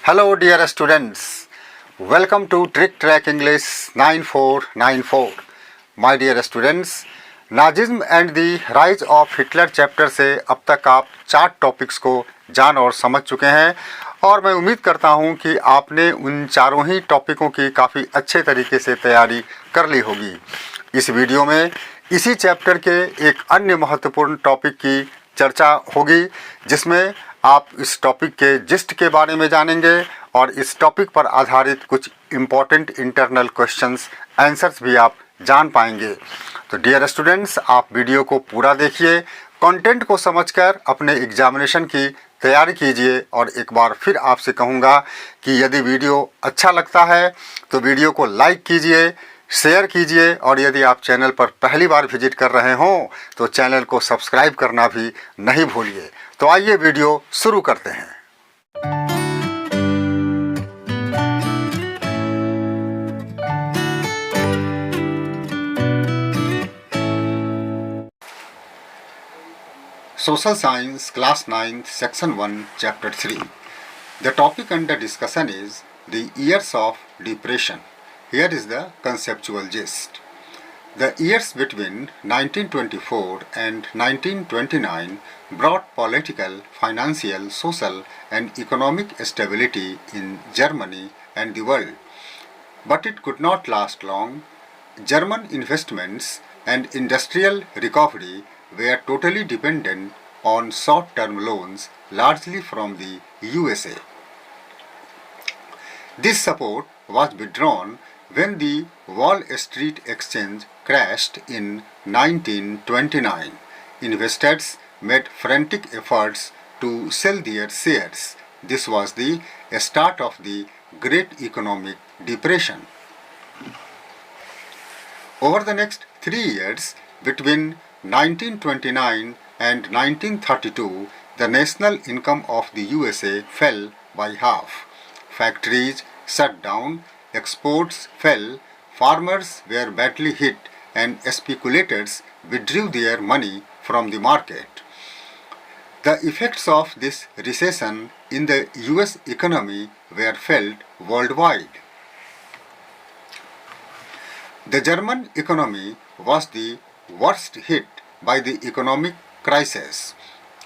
Hello dear students, welcome to Trick Track English 9494. My dear students, Nazism and the rise of Hitler chapter से अब तक आप 4 topics को जान और समझ चुके हैं और मैं उम्मीद करता हूं कि आपने उन चारों ही टॉपिकों की काफ़ी अच्छे तरीके से तैयारी कर ली होगी। इस वीडियो में इसी चैप्टर के एक अन्य महत्वपूर्ण टॉपिक की चर्चा होगी जिसमें आप इस टॉपिक के जिस्ट के बारे में जानेंगे और इस टॉपिक पर आधारित कुछ इम्पॉर्टेंट इंटरनल क्वेश्चंस आंसर्स भी आप जान पाएंगे। तो डियर स्टूडेंट्स, आप वीडियो को पूरा देखिए, कंटेंट को समझकर अपने एग्जामिनेशन की तैयारी कीजिए और एक बार फिर आपसे कहूँगा कि यदि वीडियो अच्छा लगता है तो वीडियो को लाइक कीजिए, शेयर कीजिए और यदि आप चैनल पर पहली बार विजिट कर रहे हों तो चैनल को सब्सक्राइब करना भी नहीं भूलिए। तो आइए वीडियो शुरू करते हैं। Social Science, Class 9th, Section 1, Chapter 3. The topic under discussion is the years of depression. Here is the conceptual gist. The years between 1924 and 1929 brought political, financial, social and economic stability in Germany and the world. But it could not last long. German investments and industrial recovery were totally dependent on short-term loans, largely from the USA. This support was withdrawn when the Wall Street Exchange crashed in 1929. Investors made frantic efforts to sell their shares. This was the start of the Great Economic Depression. Over the next 3 years, between 1929 and 1932, the national income of the USA fell by half. Factories shut down, exports fell, farmers were badly hit, and speculators withdrew their money from the market. The effects of this recession in the US economy were felt worldwide. The German economy was the worst hit by the economic crisis.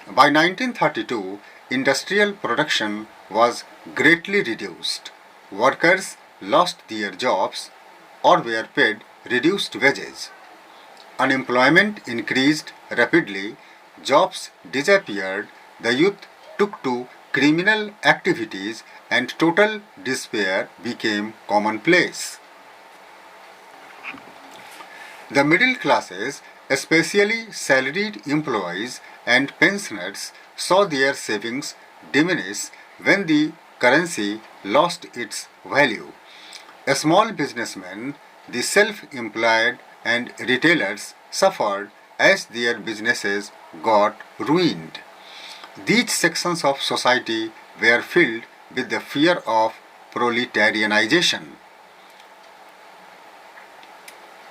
By 1932, industrial production was greatly reduced. Workers lost their jobs or were paid reduced wages. Unemployment increased rapidly, jobs disappeared, the youth took to criminal activities, and total despair became commonplace. The middle classes, especially salaried employees and pensioners, saw their savings diminish when the currency lost its value. Small businessmen, the self-employed and retailers suffered as their businesses got ruined. These sections of society were filled with the fear of proletarianization.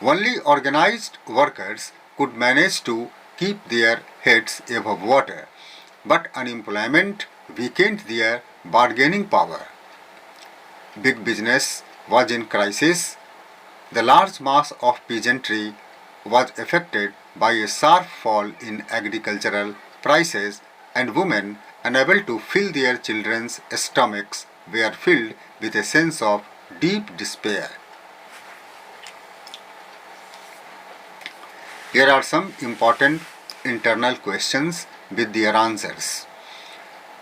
Only organized workers could manage to keep their heads above water, but unemployment weakened their bargaining power. Big business was in crisis. The large mass of peasantry was affected by a sharp fall in agricultural prices, and women, unable to fill their children's stomachs, were filled with a sense of deep despair. Here are some important internal questions with their answers.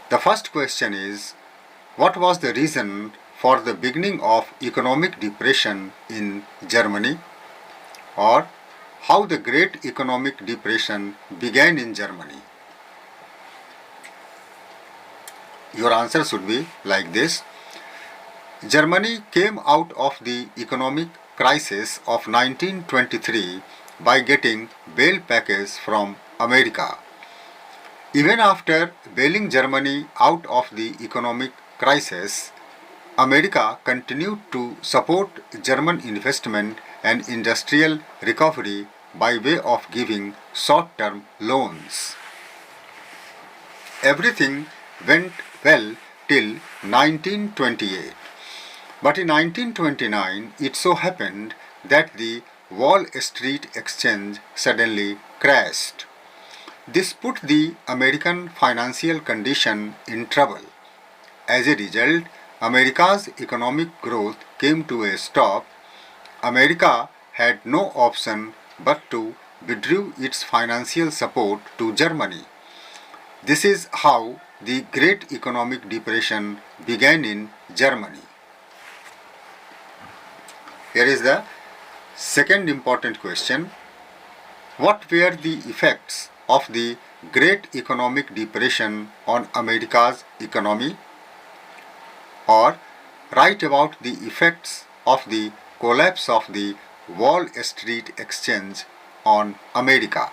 The first question is, what was the reason for the beginning of economic depression in Germany? Or how the Great Economic Depression began in Germany? Your answer should be like this. Germany came out of the economic crisis of 1923 by getting bail package from America. Even after bailing Germany out of the economic crisis, America continued to support German investment and industrial recovery by way of giving short-term loans. Everything went well till 1928. But in 1929, it so happened that the Wall Street Exchange suddenly crashed. This put the American financial condition in trouble. As a result, America's economic growth came to a stop. America had no option but to withdraw its financial support to Germany. This is how the Great Economic Depression began in Germany. Here is the second important question. What were the effects of the Great Economic Depression on America's economy? Or write about the effects of the collapse of the Wall Street Exchange on America.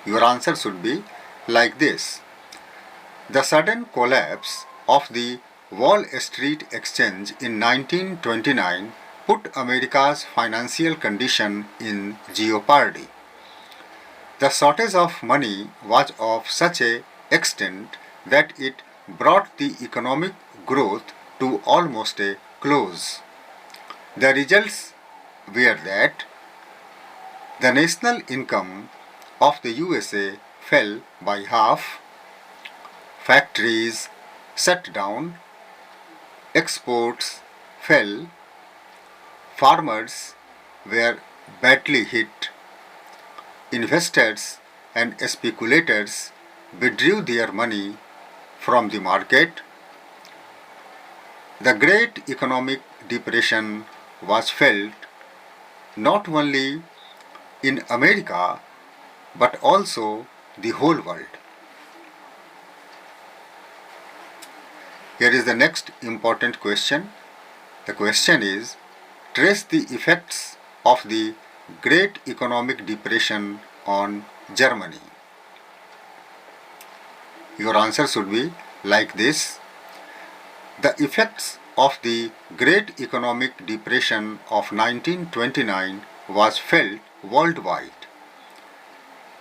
Your answer should be like this. The sudden collapse of the Wall Street Exchange in 1929 put America's financial condition in jeopardy. The shortage of money was of such an extent that it brought the economic growth to almost a close. The results were that the national income of the USA fell by half, factories shut down, exports fell, farmers were badly hit, investors and speculators withdrew their money from the market. The Great Economic Depression was felt not only in America but also the whole world. Here is the next important question. The question is, trace the effects of the Great Economic Depression on Germany. Your answer should be like this. The effects of the Great Economic Depression of 1929 was felt worldwide.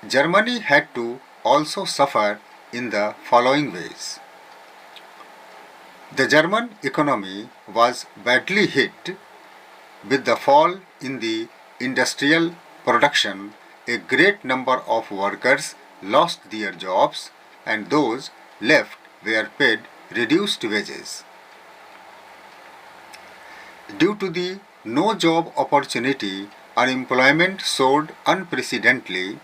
Germany had to also suffer in the following ways. The German economy was badly hit with the fall in the industrial production. A great number of workers lost their jobs and those left were paid reduced wages. Due to the no job opportunity, unemployment soared unprecedentedly.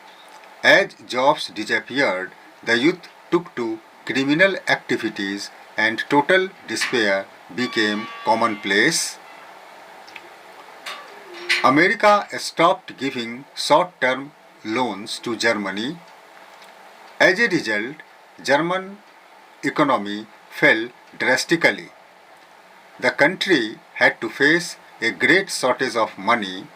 As jobs disappeared, the youth took to criminal activities and total despair became commonplace. America stopped giving short-term loans to Germany. As a result, German economy fell drastically. The country had to face a great shortage of money.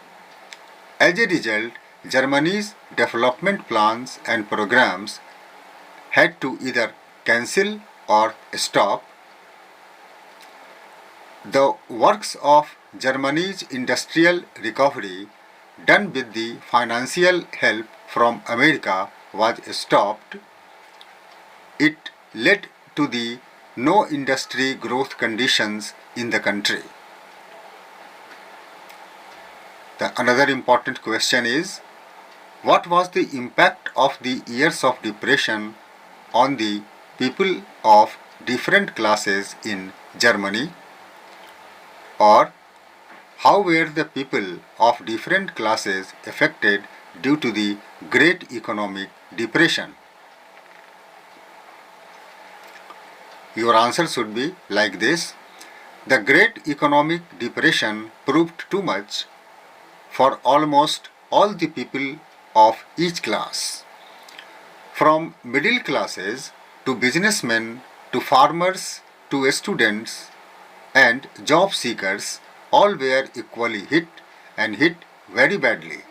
As a result, Germany's development plans and programs had to either cancel or stop. The works of Germany's industrial recovery, done with the financial help from America, was stopped. It led to the no industry growth conditions in the country. Another important question is, what was the impact of the years of depression on the people of different classes in Germany? Or how were the people of different classes affected due to the Great Economic Depression? Your answer should be like this. The Great Economic Depression proved too much for almost all the people of each class. From middle classes to businessmen to farmers to students and job seekers, all were equally hit and hit very badly.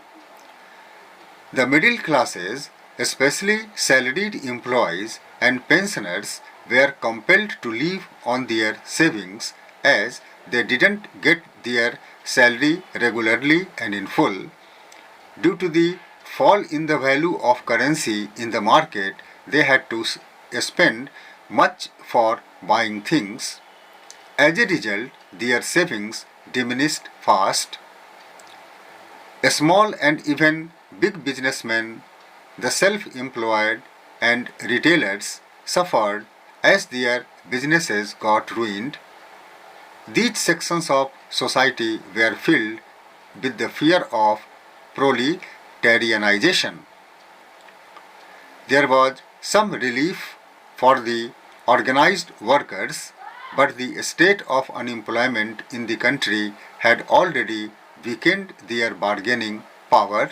The middle classes, especially salaried employees and pensioners, were compelled to live on their savings as they didn't get their salary regularly and in full. Due to the fall in the value of currency in the market, they had to spend much for buying things. As a result, their savings diminished fast. Small and even big businessmen, the self-employed and retailers suffered as their businesses got ruined. These sections of society were filled with the fear of proletarianization. There was some relief for the organized workers, but the state of unemployment in the country had already weakened their bargaining power.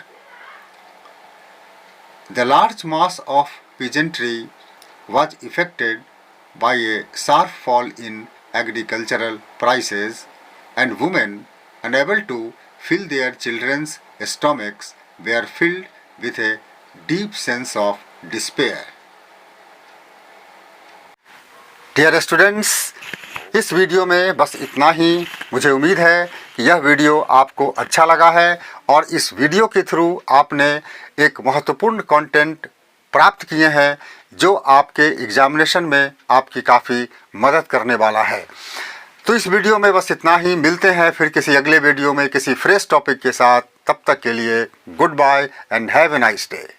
The large mass of peasantry was affected by a sharp fall in agricultural prices, and women, unable to fill their children's stomachs, were filled with a deep sense of despair. Dear students, इस video में बस इतना ही। मुझे उम्मीद है कि यह video आपको अच्छा लगा है और इस वीडियो के थ्रू आपने एक महत्वपूर्ण कंटेंट प्राप्त किए हैं जो आपके एग्जामिनेशन में आपकी काफ़ी मदद करने वाला है। तो इस वीडियो में बस इतना ही। मिलते हैं फिर किसी अगले वीडियो में किसी फ्रेश टॉपिक के साथ। तब तक के लिए good bye and have a nice day.